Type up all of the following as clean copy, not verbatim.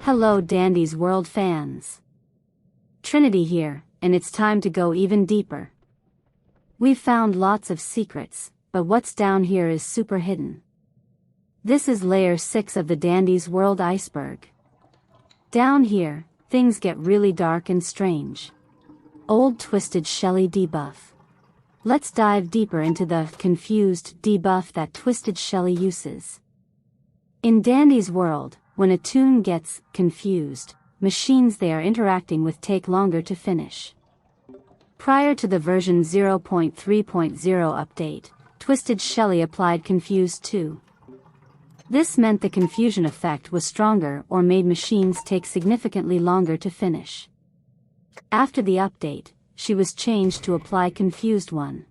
Hello Dandy's World fans. Trinity here, and it's time to go even deeper. We've found lots of secrets, but what's down here is super hidden. This is layer 6 of the Dandy's World Iceberg. Down here, things get really dark and strange. Old Twisted Shelly debuff. Let's dive deeper into the confused debuff that Twisted Shelly uses. In Dandy's world, when a toon gets confused, machines they are interacting with take longer to finish. Prior to the version 0.3.0 update, Twisted Shelly applied Confuse 2. This meant the confusion effect was stronger or made machines take significantly longer to finish. After the update, she was changed to apply Confused 1.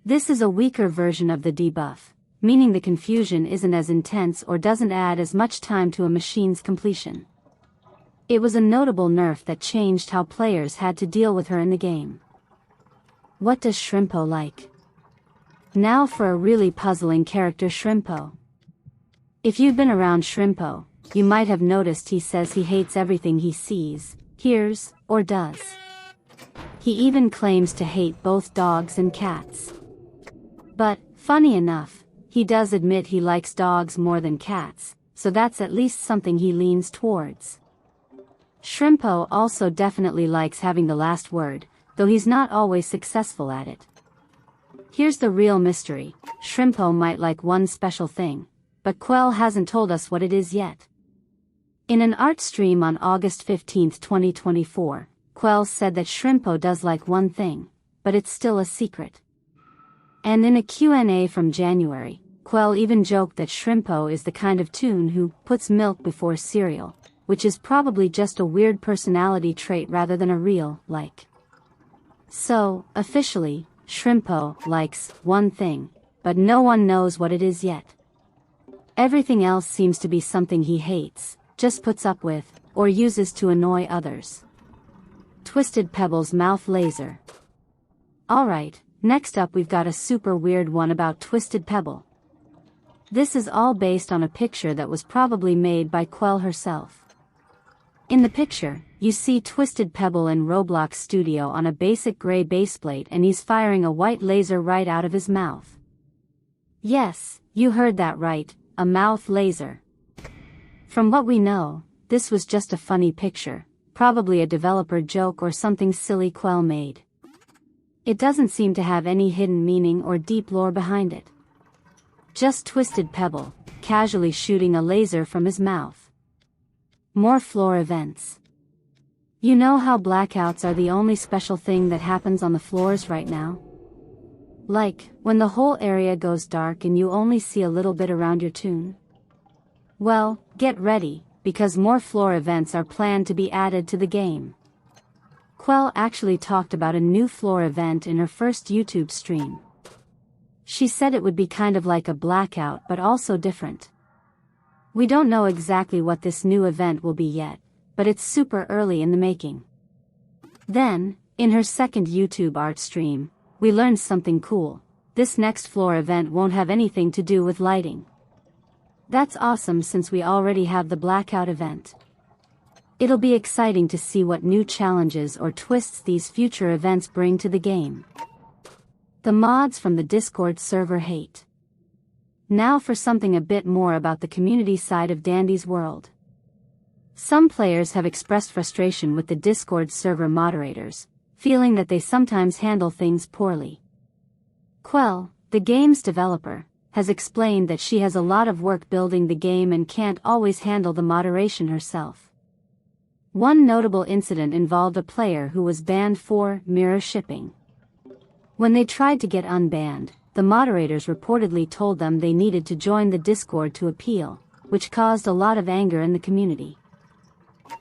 This is a weaker version of the debuff, meaning the confusion isn't as intense or doesn't add as much time to a machine's completion. It was a notable nerf that changed how players had to deal with her in the game. What does Shrimpo like? Now for a really puzzling character, Shrimpo. If you've been around Shrimpo, you might have noticed he says he hates everything he sees, hears, or does. He even claims to hate both dogs and cats. But, funny enough, he does admit he likes dogs more than cats, so that's at least something he leans towards. Shrimpo also definitely likes having the last word, though he's not always successful at it. Here's the real mystery: Shrimpo might like one special thing, but qwel hasn't told us what it is yet. In an art stream on August 15, 2024, qwel said that Shrimpo does like one thing, but it's still a secret. And in a Q&A from January, qwel even joked that Shrimpo is the kind of toon who puts milk before cereal, which is probably just a weird personality trait rather than a real like. So, officially, Shrimpo likes one thing, but no one knows what it is yet. Everything else seems to be something he hates, just puts up with, or uses to annoy others. Twisted Pebble's mouth laser. Alright, next up we've got a super weird one about Twisted Pebble. This is all based on a picture that was probably made by qwel herself. In the picture, you see Twisted Pebble in Roblox Studio on a basic gray baseplate, and he's firing a white laser right out of his mouth. Yes, you heard that right, a mouth laser. From what we know, this was just a funny picture, probably a developer joke or something silly qwel made. It doesn't seem to have any hidden meaning or deep lore behind it. Just Twisted Pebble, casually shooting a laser from his mouth. More floor events. You know how blackouts are the only special thing that happens on the floors right now? Like, when the whole area goes dark and you only see a little bit around your toon? Well, get ready, because more floor events are planned to be added to the game. qwel actually talked about a new floor event in her first YouTube stream. She said it would be kind of like a blackout but also different. We don't know exactly what this new event will be yet, but it's super early in the making. Then, in her second YouTube art stream, we learned something cool. This next floor event won't have anything to do with lighting. That's awesome since we already have the blackout event. It'll be exciting to see what new challenges or twists these future events bring to the game. The mods from the Discord server hate. Now for something a bit more about the community side of Dandy's world. Some players have expressed frustration with the Discord server moderators, feeling that they sometimes handle things poorly. qwel, the game's developer, has explained that she has a lot of work building the game and can't always handle the moderation herself. One notable incident involved a player who was banned for mirror shipping. When they tried to get unbanned, the moderators reportedly told them they needed to join the Discord to appeal, which caused a lot of anger in the community.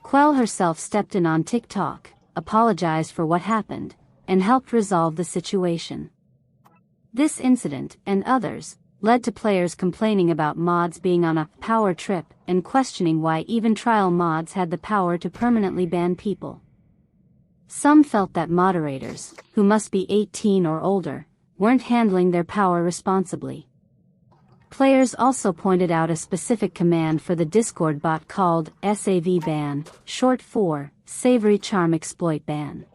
qwel herself stepped in on TikTok, apologized for what happened, and helped resolve the situation. This incident, and others, led to players complaining about mods being on a power trip and questioning why even trial mods had the power to permanently ban people. Some felt that moderators, who must be 18 or older, weren't handling their power responsibly. Players also pointed out a specific command for the Discord bot called savban, short for Savory Charm Exploit Ban.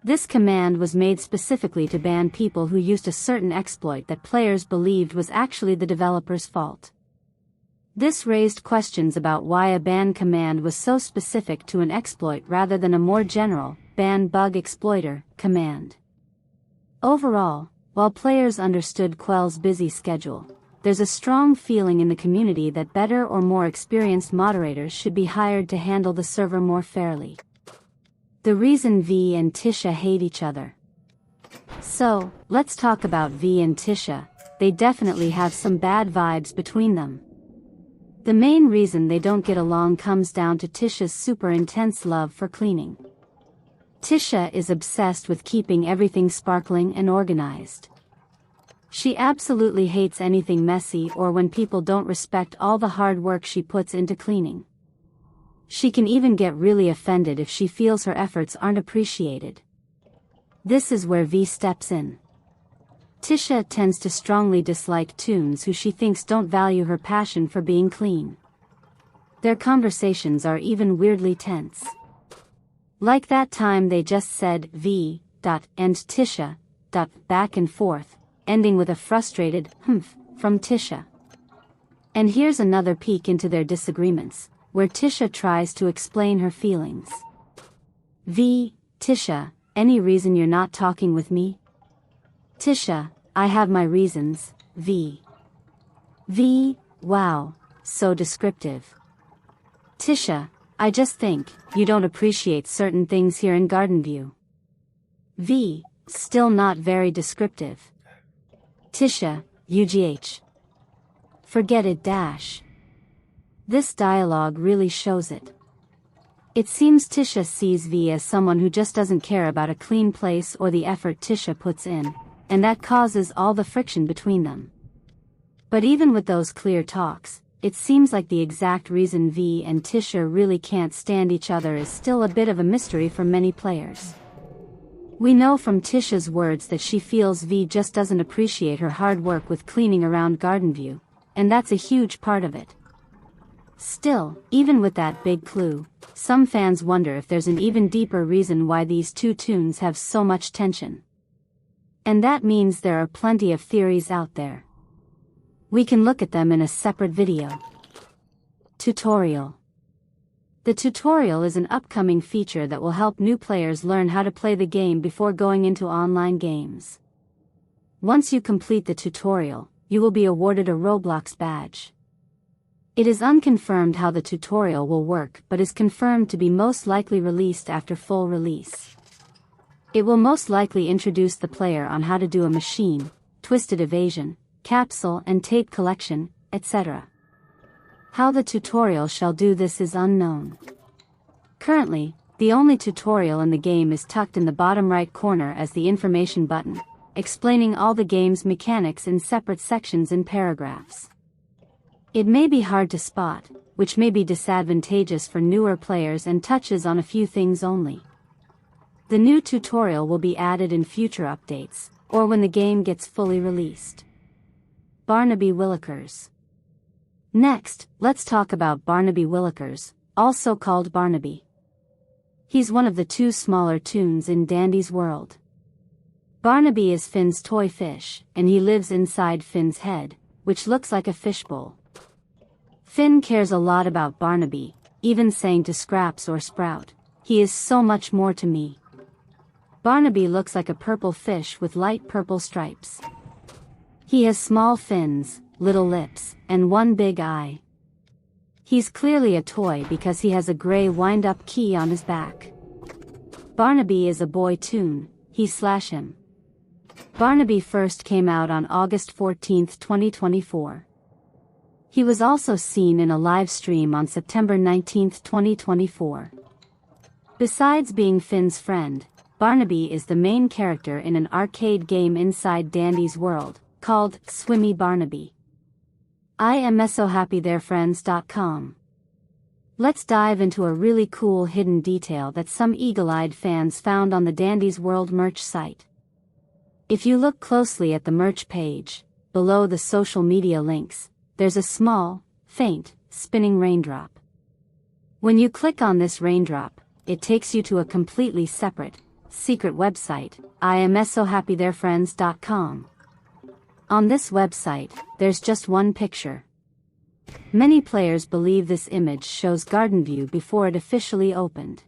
This command was made specifically to ban people who used a certain exploit that players believed was actually the developer's fault. This raised questions about why a ban command was so specific to an exploit rather than a more general, ban bug exploiter, command. Overall, while players understood qwel's busy schedule, there's a strong feeling in the community that better or more experienced moderators should be hired to handle the server more fairly. The reason V and Tisha hate each other. So, let's talk about V and Tisha. They definitely have some bad vibes between them. The main reason they don't get along comes down to Tisha's super intense love for cleaning. Tisha is obsessed with keeping everything sparkling and organized. She absolutely hates anything messy or when people don't respect all the hard work she puts into cleaning. She can even get really offended if she feels her efforts aren't appreciated. This is where V steps in. Tisha tends to strongly dislike Toons who she thinks don't value her passion for being clean. Their conversations are even weirdly tense. Like that time they just said V. and Tisha. back and forth, ending with a frustrated humph from Tisha. And here's another peek into their disagreements, where Tisha tries to explain her feelings. V. Tisha, any reason you're not talking with me? Tisha, I have my reasons, V. V. Wow, so descriptive. Tisha, I just think you don't appreciate certain things here in Gardenview. V. Still not very descriptive. Tisha, UGH. Forget it. This dialogue really shows it. It seems Tisha sees V as someone who just doesn't care about a clean place or the effort Tisha puts in, and that causes all the friction between them. But even with those clear talks, it seems like the exact reason V and Tisha really can't stand each other is still a bit of a mystery for many players. We know from Tisha's words that she feels V just doesn't appreciate her hard work with cleaning around Gardenview, and that's a huge part of it. Still, even with that big clue, some fans wonder if there's an even deeper reason why these two Toons have so much tension. And that means there are plenty of theories out there. We can look at them in a separate video. Tutorial. The tutorial is an upcoming feature that will help new players learn how to play the game before going into online games. Once you complete the tutorial, you will be awarded a Roblox badge. It is unconfirmed how the tutorial will work but is confirmed to be most likely released after full release. It will most likely introduce the player on how to do a machine, twisted evasion, capsule and tape collection, etc. How the tutorial shall do this is unknown. Currently, the only tutorial in the game is tucked in the bottom right corner as the information button, explaining all the game's mechanics in separate sections and paragraphs. It may be hard to spot, which may be disadvantageous for newer players and touches on a few things only. The new tutorial will be added in future updates, or when the game gets fully released. Barnaby Willickers. Next, let's talk about Barnaby Willickers, also called Barnaby. He's one of the two smaller Toons in Dandy's world. Barnaby is Finn's toy fish, and he lives inside Finn's head, which looks like a fishbowl. Finn cares a lot about Barnaby, even saying to Scraps or Sprout, "He is so much more to me." Barnaby looks like a purple fish with light purple stripes. He has small fins, little lips, and one big eye. He's clearly a toy because he has a gray wind-up key on his back. Barnaby is a boy Toon, he/him. Barnaby first came out on August 14, 2024. He was also seen in a live stream on September 19, 2024. Besides being Finn's friend, Barnaby is the main character in an arcade game inside Dandy's world, called Swimmy Barnaby. I am so happy there friends.com. Let's dive into a really cool hidden detail that some eagle-eyed fans found on the Dandy's World merch site. If you look closely at the merch page, below the social media links, there's a small, faint, spinning raindrop. When you click on this raindrop, it takes you to a completely separate, secret website, imsohappytherefriends.com. On this website, there's just one picture. Many players believe this image shows Gardenview before it officially opened.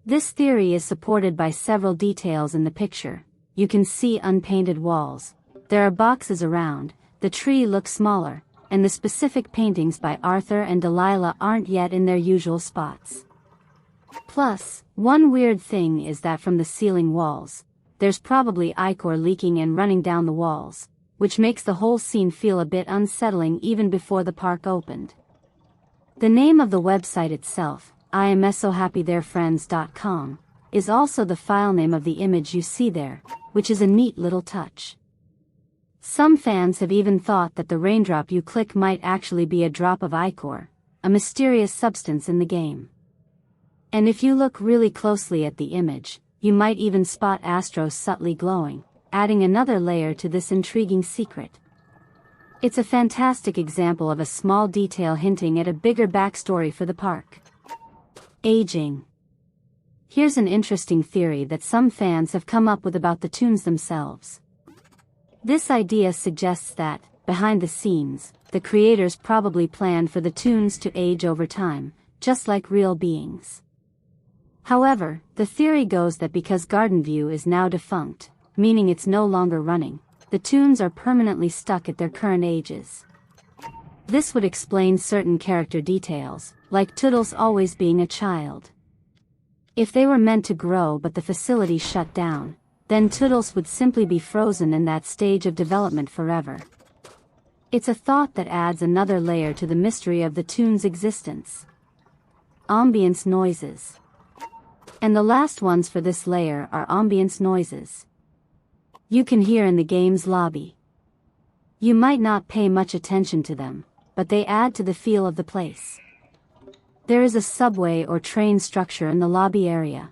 This theory is supported by several details in the picture. You can see unpainted walls. There are boxes around, the tree looks smaller, and the specific paintings by Arthur and Delila aren't yet in their usual spots. Plus, one weird thing is that from the ceiling walls, there's probably Ichor leaking and running down the walls, which makes the whole scene feel a bit unsettling even before the park opened. The name of the website itself, imsohappytherefriends.com, is also the file name of the image you see there, which is a neat little touch. Some fans have even thought that the raindrop you click might actually be a drop of Ichor, a mysterious substance in the game. And if you look really closely at the image, you might even spot Astro subtly glowing, adding another layer to this intriguing secret. It's a fantastic example of a small detail hinting at a bigger backstory for the park. Aging. Here's an interesting theory that some fans have come up with about the Toons themselves. This idea suggests that, behind the scenes, the creators probably planned for the Toons to age over time, just like real beings. However, the theory goes that because Gardenview is now defunct, meaning it's no longer running, the Toons are permanently stuck at their current ages. This would explain certain character details, like Toodles always being a child. If they were meant to grow but the facility shut down, then Toodles would simply be frozen in that stage of development forever. It's a thought that adds another layer to the mystery of the Toons' existence. Ambience noises. And the last ones for this layer are ambience noises you can hear in the game's lobby. You might not pay much attention to them, but they add to the feel of the place. There is a subway or train structure in the lobby area.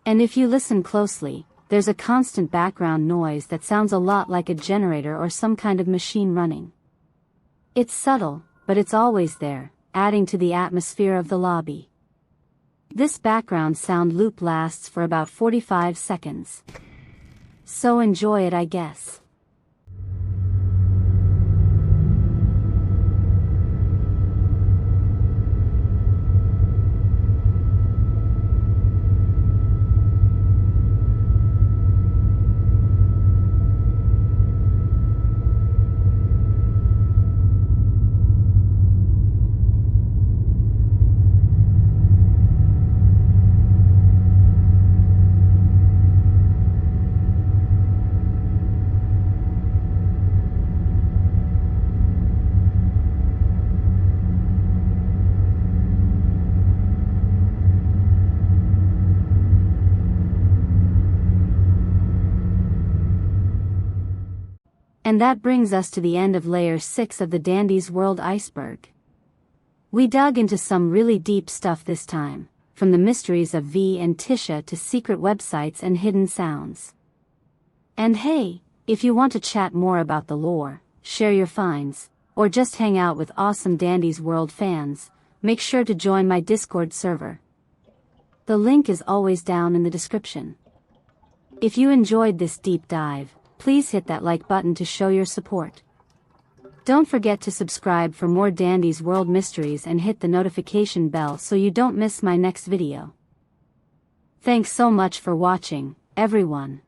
And if you listen closely, there's a constant background noise that sounds a lot like a generator or some kind of machine running. It's subtle, but it's always there, adding to the atmosphere of the lobby. This background sound loop lasts for about 45 seconds. So enjoy it, I guess. And that brings us to the end of Layer 6 of the dDandy's World Iceberg. We dug into some really deep stuff this time, from the mysteries of V and Tisha to secret websites and hidden sounds. And hey, if you want to chat more about the lore, share your finds, or just hang out with awesome dDandy's World fans, make sure to join my Discord server. The link is always down in the description. If you enjoyed this deep dive, please hit that like button to show your support. Don't forget to subscribe for more dDandy's World mysteries and hit the notification bell so you don't miss my next video. Thanks so much for watching, everyone.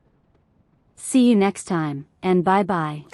See you next time, and bye bye.